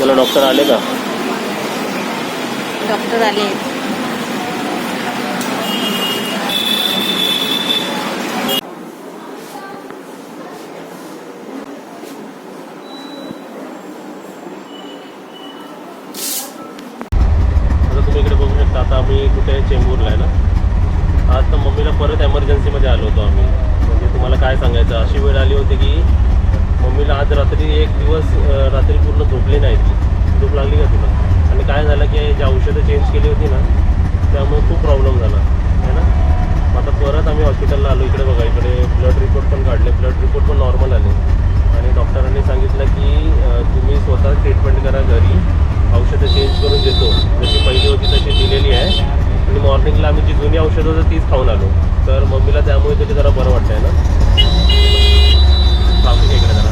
तुम्हाला डॉक्टर आले का? डॉक्टर आले. आता तुम्ही इकडे बघू शकता. आता आम्ही कुठे चेंबूरला आहे ना. आज तर मम्मीला परत एमर्जन्सीमध्ये आलो होतो आम्ही. म्हणजे तुम्हाला काय सांगायचं, अशी वेळ आली होती की मम्मीला आज रात्री एक दिवस रात्री पूर्ण झोपली नाही ती. झोप लागली का तुला? आणि काय झालं की जी औषधं चेंज केली होती ना त्यामुळे खूप प्रॉब्लेम झाला आहे ना. आता परत आम्ही हॉस्पिटलला आलो. इकडे बघा, इकडे ब्लड रिपोर्ट पण काढले. ब्लड रिपोर्ट पण नॉर्मल आले. आणि डॉक्टरांनी सांगितलं की तुम्ही स्वतः ट्रीटमेंट करा घरी, औषधं चेंज करून देतो, जशी पहिली होती तशी दिलेली आहे. आणि मॉर्निंगला आम्ही जी जुनी औषधं होतं तीच खाऊन आलो. तर मम्मीला त्यामुळे तरी जरा बरं वाटतं आहे ना. बाकी इकडे जरा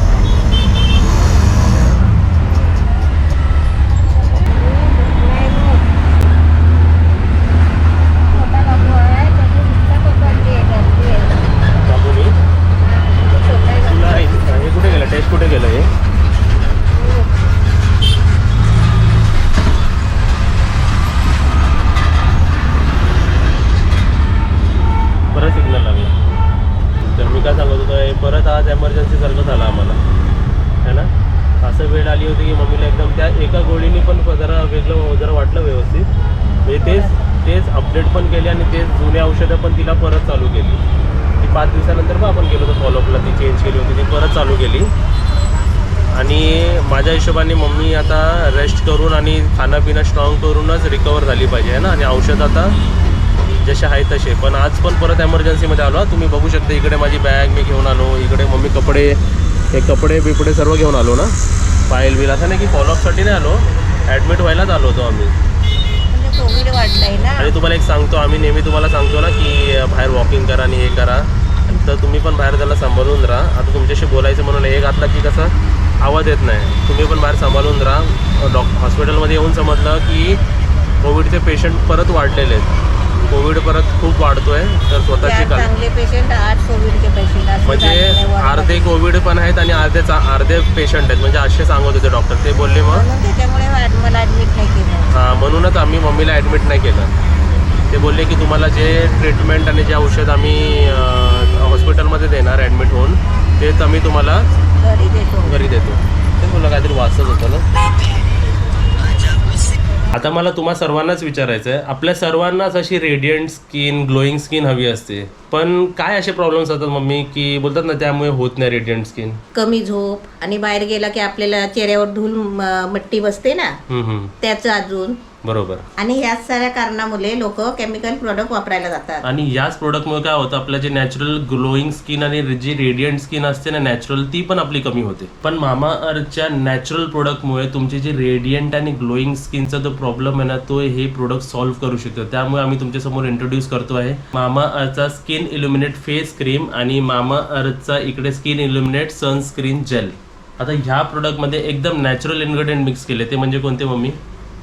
टेस्ट कुठे गेलं हे? परत सिग्नल लागला. तर मी काय सांगत होतो, हे परत आज एमर्जन्सी सारखं झालं आम्हाला है ना. असं वेळ आली होती की मम्मीला एकदम त्या एका गोळीने पण जरा वेगळं जरा वाटलं व्यवस्थित. म्हणजे तेच अपडेट पण केले आणि तेच जुने औषधं पण तिला परत चालू केली. ती 5 दिवसानंतर पण आपण गेलो होतो फॉलोअपला, ती चेंज केली होती, ती परत चालू केली. आणि माझ्या हिशोबाने मम्मी आता रेस्ट करून आणि खाणंपिणं स्ट्रॉंग करूनच रिकवर झाली पाहिजे आहे ना. आणि औषध आता जसे आहे तसे. पण आज पण परत एमर्जन्सीमध्ये आलो. तुम्ही बघू शकता इकडे माझी बॅग मी घेऊन आलो. इकडे मम्मी कपडे बिपडे सर्व घेऊन आलो ना. फाईल बिल असं नाही की फॉलोअपसाठी नाही आलो, ॲडमिट व्हायलाच आलो होतो आम्ही. कोविड वाढलाय ना. आणि तुम्हाला एक सांगतो, आम्ही नेहमी तुम्हाला सांगतो ना की बाहेर वॉकिंग करा आणि हे करा, तर तुम्ही पण बाहेर त्याला सांभाळून राहा. आता तुमच्याशी बोलायचं म्हणून एक घातला की कसं आवाज येत नाही. तुम्ही पण बाहेर सांभाळून राहा. हॉस्पिटलमध्ये येऊन समजलं की कोविडचे पेशंट परत वाढलेले आहेत. कोविड परत खूप वाढतो आहे. तर स्वतःची चांगले पेशंट 8 कोविडचे पेशंट म्हणजे अर्धे कोविड पण आहेत आणि अर्धे पेशंट आहेत. म्हणजे असे सांगत होते डॉक्टर. ते बोलले मग त्याच्यामुळे मला ॲडमिट नाही केलं. हां, म्हणूनच आम्ही मम्मीला ॲडमिट नाही केलं. ते बोलले की तुम्हाला जे ट्रीटमेंट आणि जे औषध आम्ही हॉस्पिटलमध्ये देणार ॲडमिट होऊन, तेच आम्ही तुम्हाला घरी देतो. ते बोललं काहीतरी वाचत होतं ना. आता मला तुम्हा सर्वांनाच विचारायचं आहे, आपल्या सर्वांनाच अशी रेडियंट स्किन, ग्लोईंग स्किन हवी असते, पण काय असे प्रॉब्लेम्स होतात मम्मी की बोलतात ना त्यामुळे होत नाही रेडियंट स्किन? कमी झोप आणि बाहेर गेला की आपल्याला चेहऱ्यावर धूळ मट्टी बसते ना, त्याचं अजून बरोबर. आणि याच साऱ्या कारणामुळे लोक केमिकल प्रोडक्ट वापरायला जातात. आणि याच प्रोडक्टमुळे काय होतं, आपलं जे नॅचरल ग्लोईंग स्किन आणि जी रेडियंट स्किन असते ना नॅचरल, ती पण आपली कमी होते. पण मामा अर्थच्या नॅचरल प्रोडक्टमुळे तुमची जी रेडियंट आणि ग्लोईंग स्किनचा जो प्रॉब्लेम आहे ना, तो हे प्रोडक्ट सॉल्व्ह करू शकतो. त्यामुळे आम्ही तुमच्यासमोर इंट्रोड्यूस करतो आहे मामा अर्थचा स्किन इल्युमिनेट फेस क्रीम आणि मामा अर्थचा इकडे स्किन इल्युमिनेट सनस्क्रीन जेल. आता ह्या प्रोडक्टमध्ये एकदम नॅचरल इन्ग्रेडियंट मिक्स केले. ते म्हणजे कोणते मम्मी?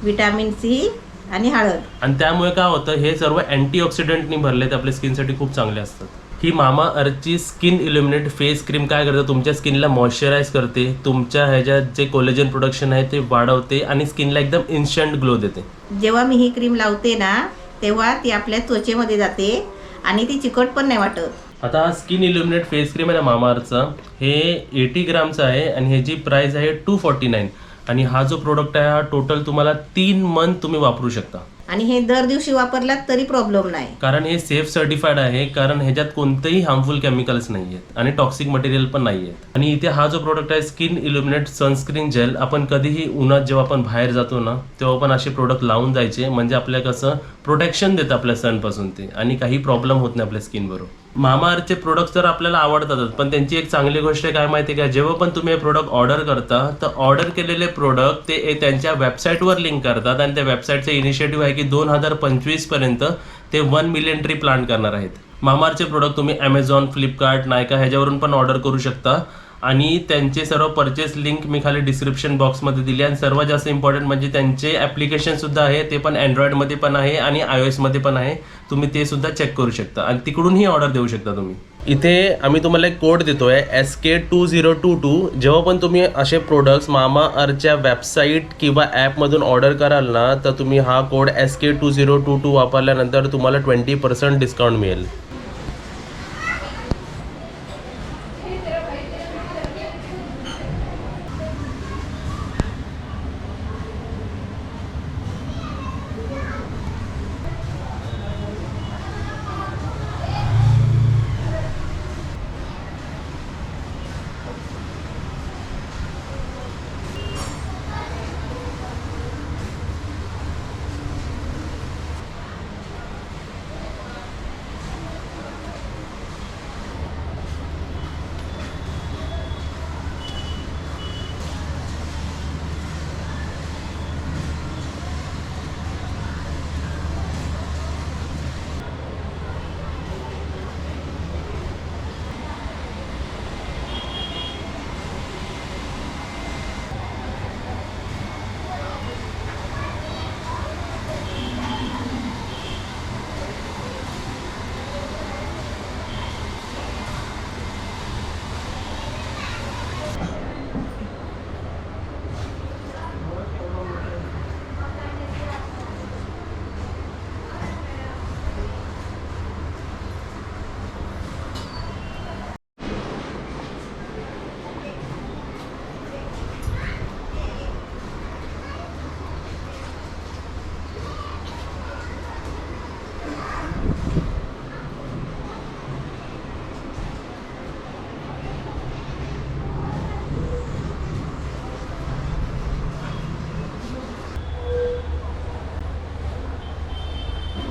विटॅमिन सी आणि हळद. आणि त्यामुळे काय होतं, हे सर्व अँटीऑक्सिडंटनी भरलेत, आपल्या स्किनसाठी खूप चांगले असतात. ही मामा अर्थची स्किन इल्युमिनेट फेस क्रीम काय करते, तुमच्या स्किनला मॉइश्चराईज करते, तुमच्या ह्याच्यात जे कोलेजन प्रोडक्शन आहे ते वाढवते आणि स्किनला एकदम इन्स्टंट ग्लो देते. जेव्हा मी ही क्रीम लावते ना तेव्हा ती आपल्या त्वचेमध्ये जाते आणि ती चिकट पण नाही वाटत. आता स्किन इल्युमिनेट फेस क्रीम आहे ना मामा अर्थचा, हे 80 ग्रामचा आहे आणि ह्याची प्राइस आहे 249. आणि हा जो प्रोडक्ट आहे हा टोटल तुम्हाला 3 मंथ तुम्ही वापरू शकता. आणि हे दर दिवशी वापरलात तरी प्रॉब्लेम नाही, कारण हे सेफ सर्टिफाईड आहे. कारण ह्याच्यात कोणतेही हार्मफुल केमिकल्स नाही आहेत आणि टॉक्सिक मटेरियल पण नाही आहेत. आणि इथे हा जो प्रोडक्ट आहे स्किन इल्युमिनेट सनस्क्रीन जेल, आपण कधीही उन्हात जेव्हा आपण बाहेर जातो ना तेव्हा पण असे प्रोडक्ट लावून जायचे, म्हणजे आपल्या कसं प्रोटेक्शन देतं आपल्या सनपासून ते, आणि काही प्रॉब्लेम होत नाही आपल्या स्किन बरोबर. मामा अर्थचे प्रोडक्ट्स तर आपल्याला आवडतातच, पण त्यांची एक चांगली गोष्ट आहे काय माहिती आहे का, जेव्हा पण तुम्ही हे प्रोडक्ट ऑर्डर करता तर ऑर्डर केलेले प्रोडक्ट ते त्यांच्या वेबसाईटवर लिंक करतात. आणि त्या वेबसाईटचं इनिशिएटिव्ह आहे की 2025 पर्यंत ते 1 मिलियन ट्री प्लांट करणार आहेत. मामा अर्थचे प्रोडक्ट तुम्ही ॲमेझॉन, फ्लिपकार्ट, नायका ह्याच्यावरून पण ऑर्डर करू शकता. आणि त्यांचे सर्व परचेस लिंक मी खाली डिस्क्रिप्शन बॉक्समध्ये दिली. आणि सर्वात जास्त इम्पॉर्टंट म्हणजे त्यांचे ॲप्लिकेशन सुद्धा आहे, ते पण अँड्रॉइडमध्ये पण आहे आणि iOS मध्ये पण आहे. तुम्ही ते सुद्धा चेक करू शकता आणि तिकडूनही ऑर्डर देऊ शकता तुम्ही. इथे आम्ही तुम्हाला एक कोड देतोय SK2022. जेव्हा पण तुम्ही असे प्रोडक्ट्स मामा अर्थच्या वेबसाईट किंवा ॲपमधून ऑर्डर कराल ना, तर तुम्ही हा कोड SK2022 वापरल्यानंतर तुम्हाला 20% डिस्काउंट मिळेल.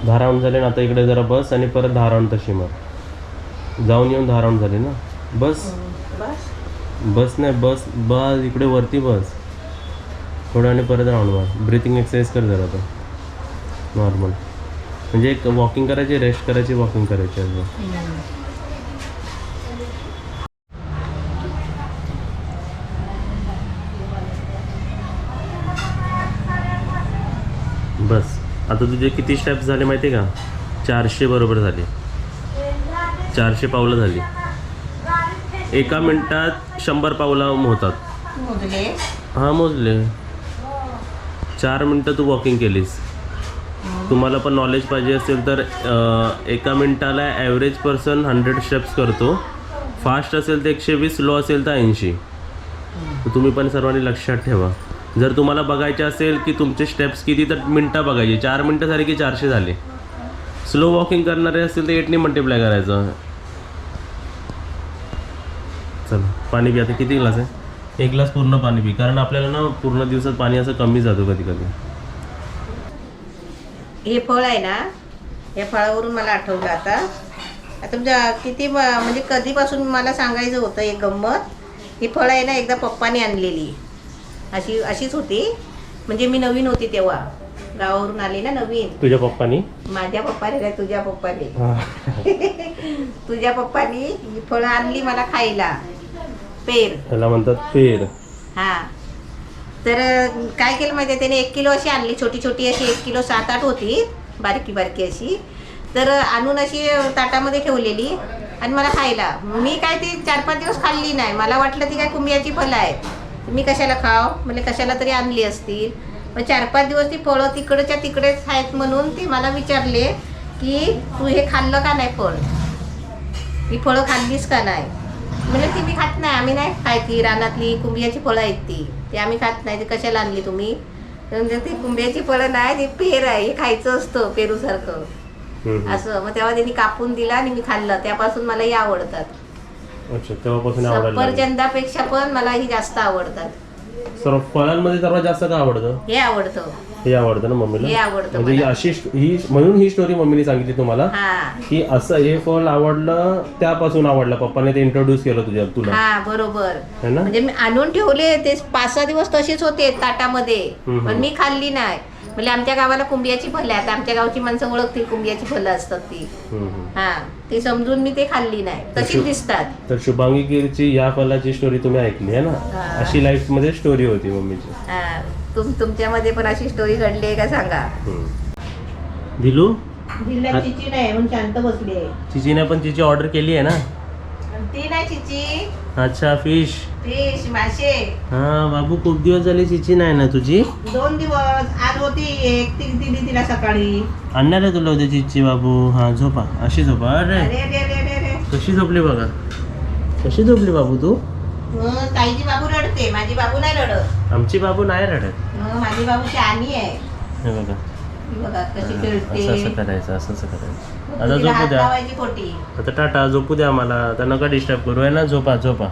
धारावून झाले ना, आता इकडे जरा बस आणि परत धारावून तशी मग जाऊन येऊन धारावून झाली ना. बस बस नाही बस इकडे वरती बस थोडं आणि परत राऊंड मार. ब्रिथिंग एक्सरसाइज कर जरा आता नॉर्मल, म्हणजे एक वॉकिंग करायची, रेस्ट करायची, वॉकिंग करायची असं. बस आता तुझे किती स्टेप्स झाले माहिती आहे का? 400 बरोबर झाले. 400 पावलं झाली. एका मिनिटात 100 पावलं होतात. हां मोजले. 4 मिनटं तू वॉकिंग केलीस. तुम्हाला पण नॉलेज पाहिजे असेल तर एका मिनिटाला ॲव्हरेज पर्सन 100 स्टेप्स करतो. फास्ट असेल तर 120, स्लो असेल तर 80. तुम्ही पण सर्वांनी लक्षात ठेवा. जर तुम्हाला बघायचे असेल की तुमचे स्टेप्स किती, तर मिनटं बघायचे. 4 मिनटं झाले की 400 झाले. स्लो वॉकिंग करणारे असेल तर 8ने मल्टिप्लाय करायचं. चला पाणी पी. आता किती ग्लास आहे? 1 ग्लास पूर्ण पाणी पी, कारण आपल्याला ना पूर्ण दिवसात पाणी असं कमी जातो कधी कधी. हे फळ आहे ना, या फळावरून मला आठवलं आता तुमच्या किती म्हणजे कधीपासून मला सांगायचं होतं एक गंमत. ही फळं आहे ना, एकदा पप्पाने आणलेली. अशीच होती, म्हणजे मी नवीन होती तेव्हा, गावावरून आली ना नवीन. तुझ्या पप्पानी? माझ्या पप्पाने काय, तुझ्या पप्पाने. तुझ्या पप्पानी ही फळं आणली मला खायला. पेर त्याला म्हणतात पेर. हा, तर काय केलं माहिती, त्याने 1 किलो अशी आणली, छोटी छोटी अशी. 1 किलो 7-8 होती, बारकी बारकी अशी. तर आणून अशी ताटामध्ये ठेवलेली आणि मला खायला. मी काय ती 4-5 दिवस खाल्ली नाही. मला वाटलं ती काय कुंभियाची फळं आहेत, मी कशाला खाव, म्हणजे कशाला तरी आणली असतील. मग 4-5 दिवस ती फळं तिकडच्या तिकडेच आहेत म्हणून ते मला विचारले की तू हे खाल्लं का नाही फळ, ही फळं खाल्लीस का नाही. म्हणजे ती मी खात नाही, आम्ही नाही खायची. रानातली कुंभियाची फळं आहेत ती आम्ही खात नाही. ती कशाला आणली तुम्ही? म्हणजे ती कुंभियाची फळं नाही, ती पेर आहे, हे खायचं असतं पेरूसारखं असं. मग तेव्हा त्यांनी कापून दिला आणि मी खाल्लं. त्यापासून मला ही आवडतात. अच्छा, तेव्हापासून आवडायला लागली. सफरचंदापेक्षा पण मला ही जास्त आवडतात. सर्व फळांमध्ये सर्वात जास्त काय आवडतं? हे आवडतं. हे आवडतं ना मम्मीला? हे आवडतं म्हणजे ही म्हणून ही स्टोरी मम्मीने सांगितली तुम्हाला की असं हे फळ आवडलं, त्यापासून आवडलं. पप्पाने ते इंट्रोड्यूस केलं तुला. हा बरोबर. म्हणजे मी आणून ठेवले ते 5-6 दिवस तशीच होते ताटामध्ये, पण मी खाल्ली नाही. म्हणजे आमच्या गावाला कुंभियाची फळं आहेत, आमच्या गावची माणसं ओळखतील कुंभियाची फळं असतात ती. हा, ती समजून मी ते खाल्ली नाही, तशीच दिसतात. तर शुभांगी गिरची या फळाची स्टोरी तुम्ही ऐकली आहे ना? अशी लाईफ मध्ये स्टोरी होती मम्मीची. हा, तुमच्यामध्ये पण अशी स्टोरी घडली आहे का सांगा. दिलू चिची नाही म्हणून शांत बसली आहे. चिचीने पण तिची ऑर्डर केली आहे ना? ती नाही चिची, अच्छा फिश. फिश मासे. हा बाबू खूप दिवस झाले चिची नाही ना तुझी. 2 दिवस, आज होती एक, ती दिली तिला सकाळी. आणणार आहे तुला उद्या चिची बाबू. हा झोपा, अशी झोपा. अरे अरे रे रे रे रे. कशी झोपली बघा, कशी झोपली बाबू तू. ताईची बाबू रडते, माझी बाबू नाही रडत. आमची बाबू नाही रडत. माझी बाबू शहाणी आहे. हे बघा, ही बघा कशी असं खेळते. असं करायचं, असं असं करायचं. आता तिला झोपू हात द्या, लावायची खोटी. आता टाटा, झोपू द्या मला. आता नका डिस्टर्ब करू आहे ना. झोपा झोपा.